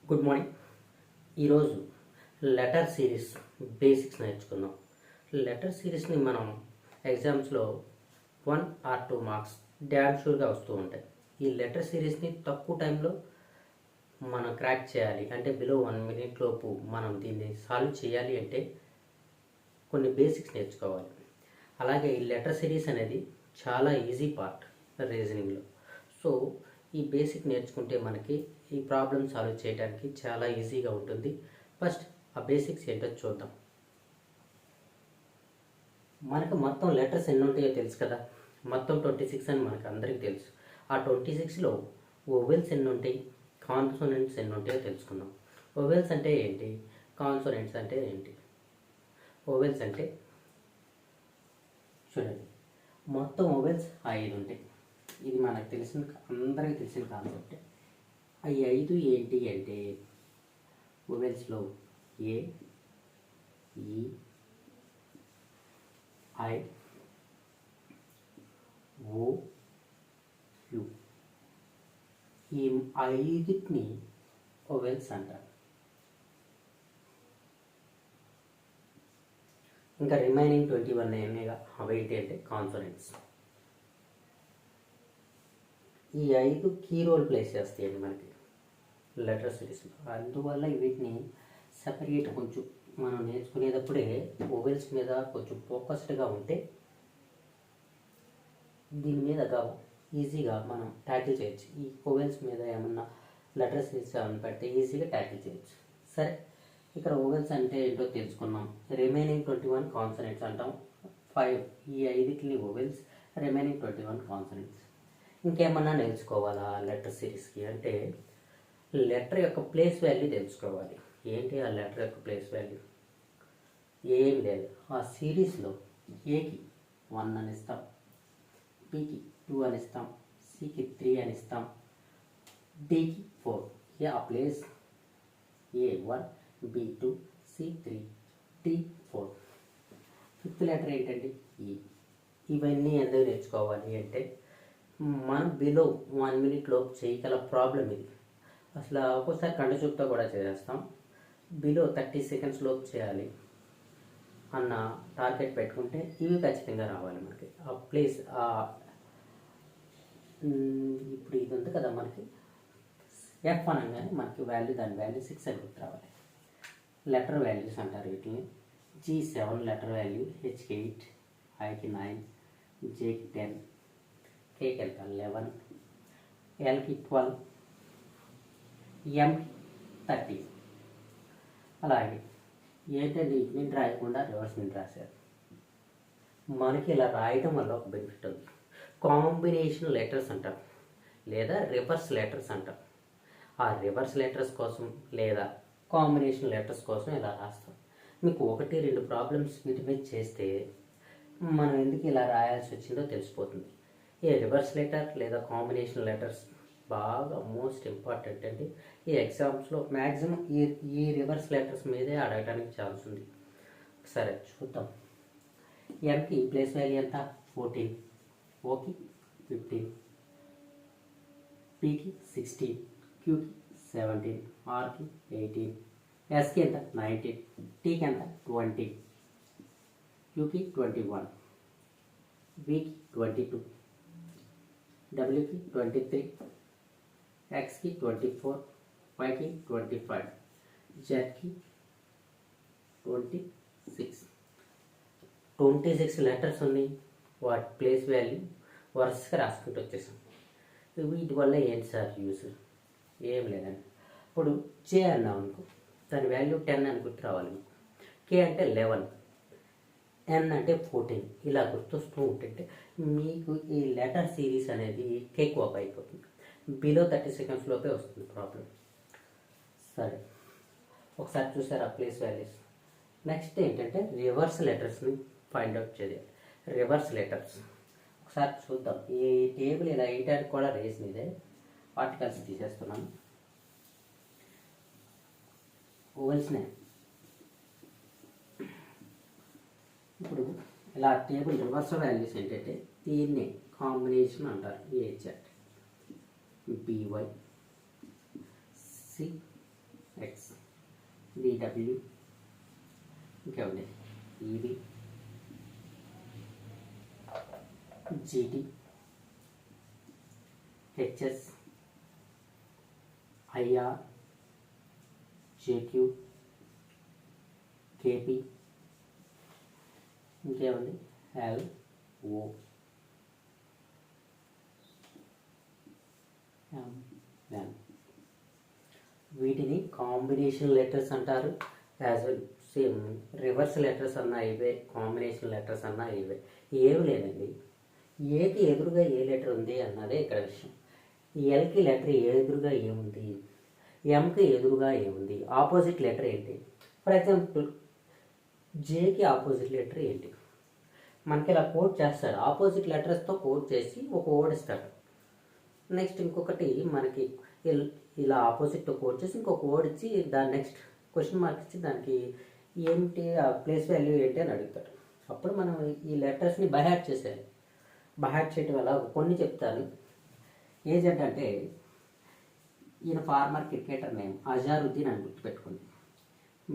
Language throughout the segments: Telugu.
Good morning. ఈరోజు లెటర్ సిరీస్ బేసిక్స్ నేర్చుకుందాం. లెటర్ సిరీస్ని మనం ఎగ్జామ్స్లో 1 or 2 మార్క్స్ డ్యామ్ షూర్గా వస్తూ ఉంటాయి. ఈ లెటర్ సిరీస్ని తక్కువ టైంలో మనం క్రాక్ చేయాలి అంటే బిలో 1 minute లోపు మనం దీన్ని సాల్వ్ చేయాలి అంటే కొన్ని బేసిక్స్ నేర్చుకోవాలి. అలాగే ఈ లెటర్ సిరీస్ అనేది చాలా ఈజీ పార్ట్ రీజనింగ్లో. సో ఈ బేసిక్ నేర్చుకుంటే మనకి ఈ ప్రాబ్లమ్ సాల్వ్ చేయడానికి చాలా ఈజీగా ఉంటుంది. ఫస్ట్ ఆ బేసిక్స్ ఏంటో చూద్దాం. మనకు మొత్తం లెటర్స్ ఎన్ని ఉంటాయో తెలుసు కదా, మొత్తం 26 అని మనకు అందరికీ తెలుసు. ఆ 26లో ఓవెల్స్ ఎన్ని ఉంటాయి, కాన్సోనెంట్స్ ఎన్ని ఉంటాయో తెలుసుకుందాం. ఓవెల్స్ అంటే ఏంటి, కాన్సోనెంట్స్ అంటే ఏంటి? ఓవెల్స్ అంటే చూడండి, మొత్తం ఓవెల్స్ 5 ఉంటాయి. ఇది మనకు అందరికీ తెలిసిన కాన్సెప్ట్. ఈ 5 ఏంటి అంటే ఓవెల్స్లో ఏ, ఈ, ఐ, ఓ, యు. ఈ 5ని ఓవెల్స్ అంటారు. ఇంకా రిమైనింగ్ 21 ఏమేగా అవేంటి అంటే కాన్సోనెంట్స్. ఈ 5 కీ రోల్ ప్లే చేస్తాయండి మనకి లెటర్ సిరీస్లో. అందువల్ల వీటిని సపరేట్ కొంచెం మనం నేర్చుకునేటప్పుడే ఓవెల్స్ మీద కొంచెం ఫోకస్డ్గా ఉంటే దీని మీద ఈజీగా మనం ట్యాకిల్ చేయొచ్చు. ఈ ఓవెల్స్ మీద ఏమన్నా లెటర్ సిరీస్ ఏమన్నా పెడితే ఈజీగా ట్యాకిల్ చేయొచ్చు. సరే, ఇక్కడ ఓవెల్స్ అంటే ఏంటో తెలుసుకున్నాం. రిమైనింగ్ 21 కాన్సనెంట్స్ అంటాం. 5 ఈ 5కి ఓవెల్స్, రిమైనింగ్ 21 కాన్సనెంట్స్. ఇంకేమన్నా నేర్చుకోవాలా లెటర్ సిరీస్కి అంటే లెటర్ యొక్క ప్లేస్ వాల్యూ తెలుసుకోవాలి. ఏంటి ఆ లెటర్ యొక్క ప్లేస్ వాల్యూ? ఏం లేదు, ఆ సిరీస్లో ఏకి 1 అని ఇస్తాం, బికి 2 అని ఇస్తాం, సికి 3 అని ఇస్తాం, డికి 4. ఆ place A1, B2, C3, D4. Fifth letter ఏంటండి? ఈ. ఇవన్నీ ఎందుకు నేర్చుకోవాలి అంటే మనం బిలో 1 minute లోపు చేయగల ప్రాబ్లం ఇది. అసలు ఒక్కోసారి కంటి చూపుతో కూడా చేసేస్తాం. బిలో 30 seconds లోపు చేయాలి అన్న టార్గెట్ పెట్టుకుంటే ఇవి ఖచ్చితంగా రావాలి మనకి. ఆ ప్లేస్ ఇప్పుడు ఇది ఉంది కదా మనకి F అనగానే మనకి దాని వాల్యూ 6 అని గుర్తు రావాలి. లెటర్ వాల్యూస్ అంటారు వీటిని. G7 letter value, Hకి 8, Iకి 9, Jకి 10, Kకి 11, Lకి 12, Mకి 30. అలాగే ఏంటంటే వీటిని రాయకుండా రివర్స్ నుంచి రాశారు. మనకి ఇలా రాయడం వల్ల ఒక బెనిఫిట్ ఉంది. కాంబినేషన్ లెటర్స్ అంటాం లేదా రివర్స్ లెటర్స్ అంటాం. ఆ రివర్స్ లెటర్స్ కోసం లేదా కాంబినేషన్ లెటర్స్ కోసం ఇలా రాస్తాం. మీకు 1-2 ప్రాబ్లమ్స్ వీటి మీద చేస్తే మనం ఎందుకు ఇలా రాయాల్సి వచ్చిందో తెలిసిపోతుంది. ఈ రివర్స్ లెటర్ లేదా కాంబినేషన్ లెటర్స్ బాగా మోస్ట్ ఇంపార్టెంట్ అండి. ఈ ఎగ్జామ్స్లో మ్యాక్సిమం ఈ రివర్స్ లెటర్స్ మీదే అడగడానికి ఛాన్స్ ఉంది. సరే చూద్దాం. ఎంకి ప్లేస్ వాల్యూ ఎంత? 14, ఓకి 15, పీకి 16, క్యూకి 17, ఆర్కి 18, ఎస్కి ఎంత? 19, టీకి ఎంత? 20, యూకి 21, వికి 22, డబ్ల్యూకి 23, ఎక్స్కి 24, వైకి 25, జెడ్కి 26. 26 లెటర్స్ ఉన్నాయి. వాటి ప్లేస్ వాల్యూ వరుసగా రాసుకుంటూ వచ్చేసాం. వీటి వల్ల ఏంటి సార్ యూస్? ఏం లేదండి. ఇప్పుడు జే అన్నాం అనుకో, దాని వాల్యూ 10 అని గుర్తు రావాలి. కే అంటే 11, ఎన్ అంటే 14. ఇలా గుర్తొస్తూ ఉంటుంటే మీకు ఈ లెటర్ సిరీస్ అనేది కేక్ వాక్ అయిపోతుంది. బిలో 30 seconds లోపే వస్తుంది ప్రాబ్లం. సరే, ఒకసారి చూసారు ఆ ప్లేస్ వాల్యూస్. నెక్స్ట్ ఏంటంటే రివర్స్ లెటర్స్ని ఫైండ్ అవుట్ చేయాలి. రివర్స్ లెటర్స్ ఒకసారి చూద్దాం. ఈ టేబుల్ ఇలా వేయడానికి కూడా రీజన్ ఇదే. ఆర్టికల్స్ తీసేస్తున్నాను. ఓవెల్స్నే ఇప్పుడు ఇలా టేబుల్ రివర్స్ వాల్యూస్ ఏంటంటే దీన్ని కాంబినేషన్ అంటారు. ఏజెడ్, BY, C, డిడబ్ల్యూ, ఇంకేమండి EV, GT, HS, IR, JQ, KP, ఇంకేమండి ఎల్, ఓ, ఎం, ఎన్. వీటిని కాంబినేషన్ లెటర్స్ అంటారు. As well same reverse letters అన్నా ఇవే, కాంబినేషన్ లెటర్స్ అన్నా ఇవే. ఏమి లేదండి, ఏకి ఎదురుగా ఏ లెటర్ ఉంది అన్నదే ఇక్కడ విషయం. ఎల్కి లెటర్ ఎదురుగా ఏముంది, ఎంకి ఎదురుగా ఏముంది, ఆపోజిట్ లెటర్ ఏంటి. ఫర్ ఎగ్జాంపుల్ జేకి ఆపోజిట్ లెటర్ ఏంటి, మనకి ఇలా కోడ్ చేస్తాడు. ఆపోజిట్ లెటర్స్తో కోడ్ చేసి ఒక వర్డ్ ఇస్తాడు. నెక్స్ట్ ఇంకొకటి మనకి ఇలా ఆపోజిట్తో కోడ్ చేసి ఇంకొక వర్డ్ ఇచ్చి దాని నెక్స్ట్ క్వశ్చన్ మార్క్ ఇచ్చి దానికి ఏంటి ఆ ప్లేస్ వాల్యూ ఏంటి అని అడుగుతాడు. అప్పుడు మనం ఈ లెటర్స్ని బైహార్ట్ చేసేయాలి. బైహార్ట్ చేయడం వల్ల కొన్ని చెప్తాను. ఏజెంట్ అంటే ఈయన ఫార్మర్ క్రికెటర్ నేమ్ అజారుద్దీన్ అని గుర్తుపెట్టుకోండి.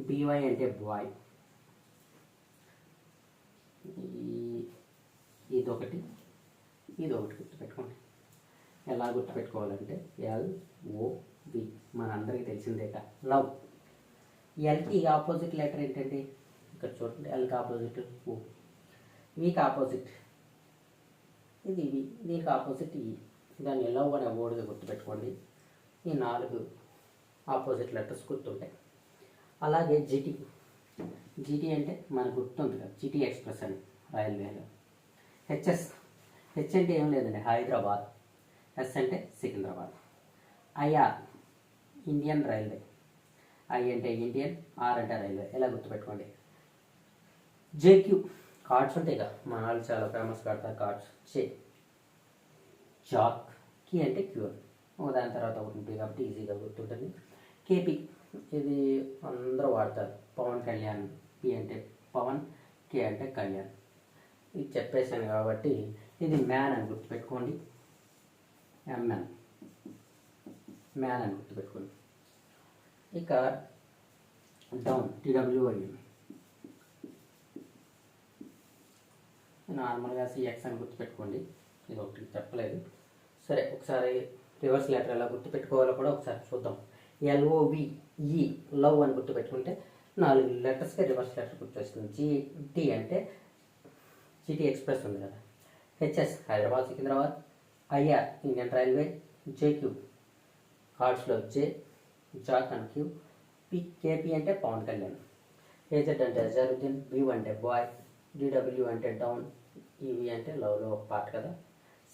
బీవై అంటే బాయ్, ఇదొకటి గుర్తుపెట్టుకోండి. ఎలా గుర్తుపెట్టుకోవాలంటే LOV మనందరికీ తెలిసిందేక లవ్. ఎల్కి ఆపోజిట్ లెటర్ ఏంటండి, ఇక్కడ చూడండి. ఎల్కి ఆపోజిట్ ఓ, వీకి ఆపోజిట్ ఇది వి, దీనికి ఆపోజిట్ ఈ. దాన్ని లవ్ అనే వర్డ్గా గుర్తుపెట్టుకోండి. ఈ 4 ఆపోజిట్ లెటర్స్ గుర్తుంటాయి. అలాగే జీటీ అంటే మనకు గుర్తుంది కదా, జీటీ ఎక్స్ప్రెస్ అని రైల్వేలో. హెచ్ అంటే ఏం లేదండి హైదరాబాద్, ఎస్ అంటే Secunderabad. IR Indian railway, I అంటే ఇండియన్, ఆర్ అంటే రైల్వే. ఎలా గుర్తుపెట్టుకోండి. జేక్యూ కార్డ్స్ ఉంటాయి కదా, మన వాళ్ళు చాలా ఫేమస్ కడతారు కార్డ్స్. జాక్, కీ అంటే క్యూర్, దాని తర్వాత ఒకటి ఉంటుంది కాబట్టి ఈజీగా గుర్తుంటుంది. కేపీ ఇది అందరూ వాడతారు, పవన్ కళ్యాణ్. పి అంటే పవన్, కే అంటే కళ్యాణ్. ఇది చెప్పేశాను కాబట్టి ఇది మ్యాన్ అని గుర్తుపెట్టుకోండి. ఎంఎన్ మ్యాన్ అని గుర్తుపెట్టుకోండి. ఇక డౌన్ TWIN నార్మల్గా సిఎక్స్ అని గుర్తుపెట్టుకోండి. ఇది ఒకటి చెప్పలేదు. సరే, ఒకసారి రివర్స్ లెటర్ ఎలా గుర్తుపెట్టుకోవాలో కూడా ఒకసారి చూద్దాం. LOVE లవ్ అని గుర్తుపెట్టుకుంటే 4 లెటర్స్కి రివర్స్ లెటర్ గుర్తొస్తుంది. GT అంటే జీటీ ఎక్స్ప్రెస్ ఉంది కదా. HS Hyderabad Secunderabad. IR Indian railway. JQ కార్డ్స్లో J, jack and Q. KP అంటే పవన్ కళ్యాణ్. ఏజెడ్ అంటే అజారుద్దీన్. బీవ్ అంటే బాయ్. డిడబ్ల్యూ అంటే డౌన్. ఈవి అంటే లవ్లో ఒక పార్ట్ కదా.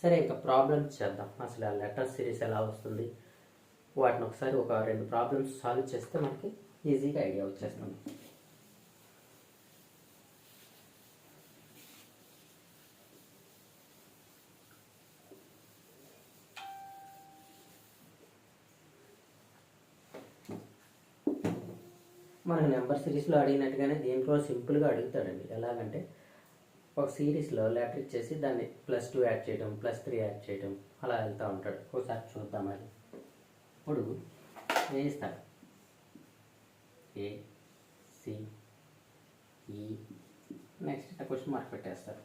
సరే, ఇంకా ప్రాబ్లమ్స్ చేద్దాం. అసలు ఆ లెటర్ సిరీస్ ఎలా వస్తుంది, వాటిని ఒకసారి ఒక 2 ప్రాబ్లమ్స్ సాల్వ్ చేస్తే మనకి ఈజీగా ఐడియా వచ్చేస్తుంది. మనకు నెంబర్ సిరీస్లో అడిగినట్టుగానే దీంట్లో సింపుల్గా అడుగుతాడండి. ఎలాగంటే ఒక సిరీస్లో లెటర్ ఇచ్చేసి దాన్ని +2 యాడ్ చేయడం, +3 యాడ్ చేయడం, అలా వెళ్తూ ఉంటాడు. ఒకసారి చూద్దాం. అది ఇప్పుడు వేయిస్తాడు A, C, E, next question mark పెట్టేస్తారు.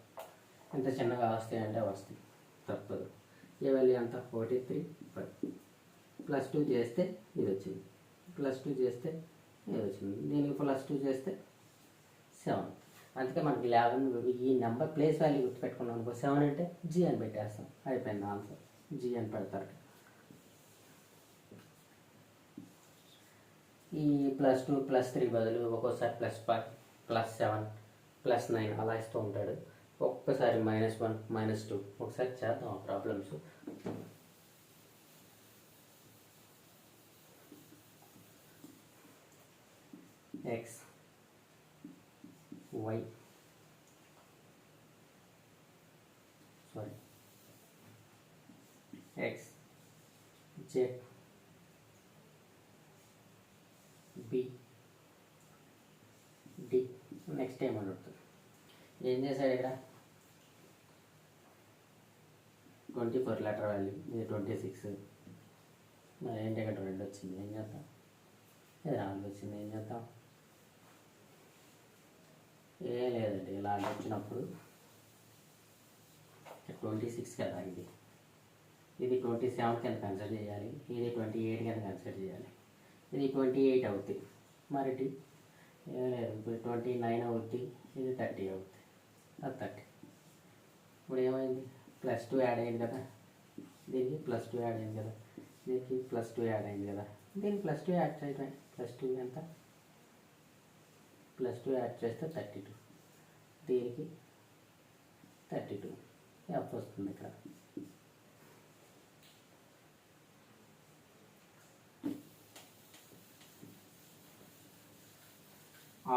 ఎంత చిన్నగా వస్తాయి అంటే వస్తాయి, తప్పదు. ఏ వాల్యూ అంత 1, 3, 5. +2 చేస్తే ఇది వచ్చింది, +2 చేస్తే ఇది వచ్చింది, దీనికి +2 చేస్తే 7. అందుకే మనకి 11 ఈ నెంబర్ ప్లేస్ వాల్యూ గుర్తుపెట్టుకున్నాం అనుకో. 7 అంటే G అని పెట్టేస్తాం, అయిపోయింది ఆన్సర్. G అని పెడతారు. ఈ +2 +3 బదులు ఒక్కోసారి +5 +7 +9 అలా ఇస్తూ ఉంటాడు. ఒక్కసారి -1 -2 ఒకసారి చేద్దాం ఆ problems. X Y X Z B D. Next ఏం అడుగుతుంది, ఏం చేశాడు ఇక్కడ 24 లెటర్ వాల్యూ, ఇది 26. మరి ఏంటి ఇక్కడ 2 వచ్చింది, ఏం చేద్దాం. ఇది 4 వచ్చింది, ఏం చేద్దాం. ఏం లేదండి, ఇలా వచ్చినప్పుడు 26 కదా, ఇది 27 కింద కన్సిడర్ చేయాలి, ఇది 28 కింద కన్సిడర్ చేయాలి, ఇది 28 అవుతుంది. మరి ఏం లేదు, ఇప్పుడు 29 అవుతుంది, ఇది 30 అవుతుంది, అది 30. ఇప్పుడు ఏమైంది, +2 యాడ్ అయింది కదా, దీనికి +2 యాడ్ అయింది కదా, దీనికి +2 యాడ్ అయింది కదా, దీనికి +2 యాడ్ చేయటమే. +2 ఎంత, +2 యాడ్ చేస్తే 32, దీనికి 32 F వస్తుంది ఇక్కడ.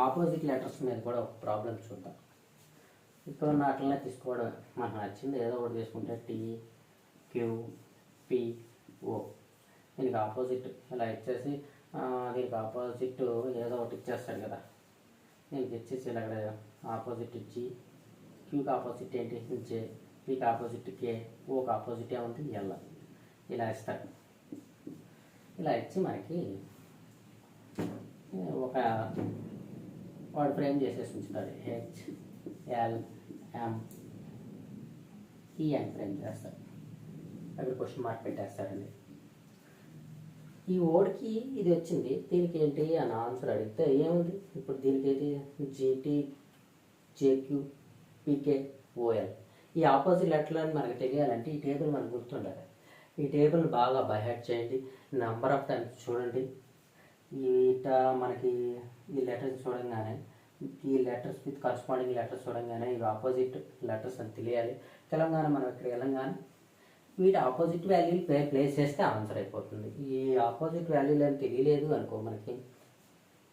ఆపోజిట్ లెటర్స్ మీద కూడా ఒక ప్రాబ్లం చూద్దాం. ఇక్కడ ఉన్న అట్లనే తీసుకోవడం, మనకు నచ్చింది ఏదో ఒకటి తీసుకుంటే T, Q, P, O. దీనికి ఆపోజిట్ ఇలా ఇచ్చేసి దీనికి ఆపోజిట్ ఏదో ఒకటి ఇచ్చేస్తాడు కదా, దీనికి ఇచ్చేసి ఇలా ఆపోజిట్ G, Qకి ఆపోజిట్ ఏంటి J, Pకి ఆపోజిట్ K, Oకి ఆపోజిట్ ఏముంది L. ఇలా ఇస్తాడు. ఇలా ఇచ్చి మనకి ఒక వాడు ఫ్రేమ్ చేసేసి ఉంచుతాడు, H, L, M, E అని ఫ్రేమ్ చేస్తాడు. అక్కడ క్వశ్చన్ మార్క్ పెట్టేస్తాడండి. ఈ ఓడికి ఇది వచ్చింది, దీనికి ఏంటి అని ఆన్సర్ అడిగితే ఏముంది, ఇప్పుడు దీనికి ఏంటి GT, JQ, PK, OL. ఈ ఆపోజిట్ లెటర్లను మనకు తెలియాలంటే ఈ టేబుల్ మనకు గుర్తుండాలి. ఈ టేబుల్ బాగా బైహార్ట్ చేయండి, నెంబర్ ఆఫ్ టైమ్స్ చూడండి. మనకి ఈ లెటర్స్ చూడంగానే, ఈ లెటర్స్ విత్ కరస్పాండింగ్ లెటర్స్ చూడంగానే ఇవి ఆపోజిట్ లెటర్స్ అని తెలియాలి. తెలంగాణ మనం ఇక్కడ వెళ్ళంగానే వీటి ఆపోజిట్ వాల్యూలు ప్లేస్ చేస్తే ఆన్సర్ అయిపోతుంది. ఈ ఆపోజిట్ వాల్యూలు అని తెలియలేదు అనుకో, మనకి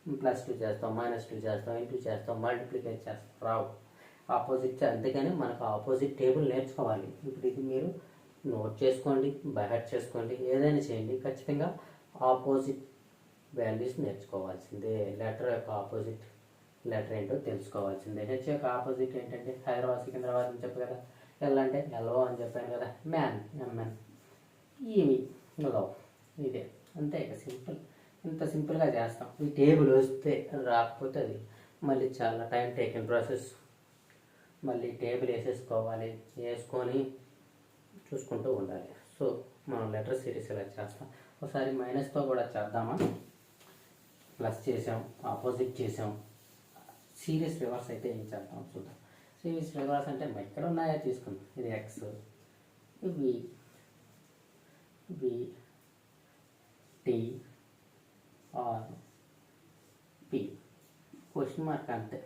+2 చేస్తాం, -2 చేస్తాం, × చేస్తాం, మల్టిప్లికేట్ చేస్తాం, రావు ఆపోజిట్. అందుకని మనకు ఆపోజిట్ టేబుల్ నేర్చుకోవాలి. ఇప్పుడు ఇది మీరు నోట్ చేసుకోండి, బైహార్ట్ చేసుకోండి, ఏదైనా చేయండి, ఖచ్చితంగా ఆపోజిట్ వాల్యూస్ నేర్చుకోవాల్సిందే. లెటర్ యొక్క ఆపోజిట్ లెటర్ ఏంటో తెలుసుకోవాల్సిందే. H యొక్క ఆపోజిట్ ఏంటంటే హైదరాబాద్ సికింద్రాబాద్ అని చెప్పు కదా, L అంటే LO అని చెప్పాను కదా, మ్యాన్ MN, ఈవి లవ్. ఇదే అంతే, ఇక సింపుల్. ఇంత సింపుల్గా చేస్తాం. ఈ టేబుల్ వస్తే రాకపోతే అది మళ్ళీ చాలా టైం టేకింగ్ ప్రాసెస్. మళ్ళీ టేబుల్ వేసేసుకోవాలి, వేసుకొని చూసుకుంటూ ఉండాలి. సో మనం లెటర్ సిరీస్ ఇలా చేస్తాం. ఒకసారి మైనస్తో కూడా చేద్దామా, ప్లస్ చేసాం, ఆపోజిట్ చేసాం, సిరీస్ రివర్స్ అయితే ఏం చేద్దాం చూద్దాం. సిరీస్ రివర్స్ అంటే ఎక్కడ ఉన్నాయో తీసుకుందాం. ఇది X, V, T, R, P, question mark అంతే.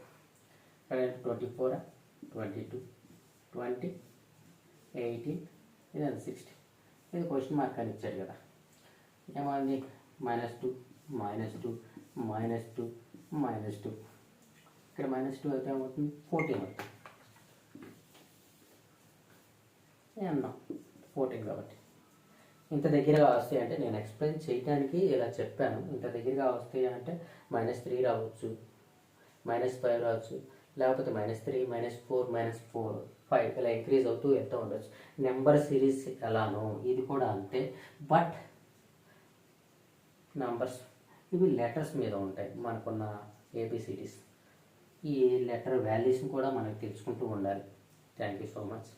ఇక్కడ 24, 22, 20, 18, ఇది 60. ఇది క్వశ్చన్ మార్క్ అని ఇచ్చాడు కదా, ఏమైంది -2, -2, -2, -2. ఇక్కడ -2 అయితే ఏమవుతుంది 14 అవుతుంది. అన్నాం 14 కాబట్టి. ఇంత దగ్గరగా వస్తాయి అంటే నేను ఎక్స్ప్లెయిన్ చేయడానికి ఇలా చెప్పాను. ఇంత దగ్గరగా వస్తాయి అంటే -3 రావచ్చు, -5 రావచ్చు, లేకపోతే -3, -4, -4, 5 ఇలా ఇంక్రీజ్ అవుతూ వెళ్తూ ఉండొచ్చు. నెంబర్ సిరీస్ ఎలానో ఇది కూడా అంతే. బట్ నంబర్స్ ఇవి లెటర్స్ మీద ఉంటాయి. మనకున్న ABCDs, ఈ లెటర్ వాల్యూస్ని కూడా మనకు తెలుసుకుంటూ ఉండాలి. Thank you so much.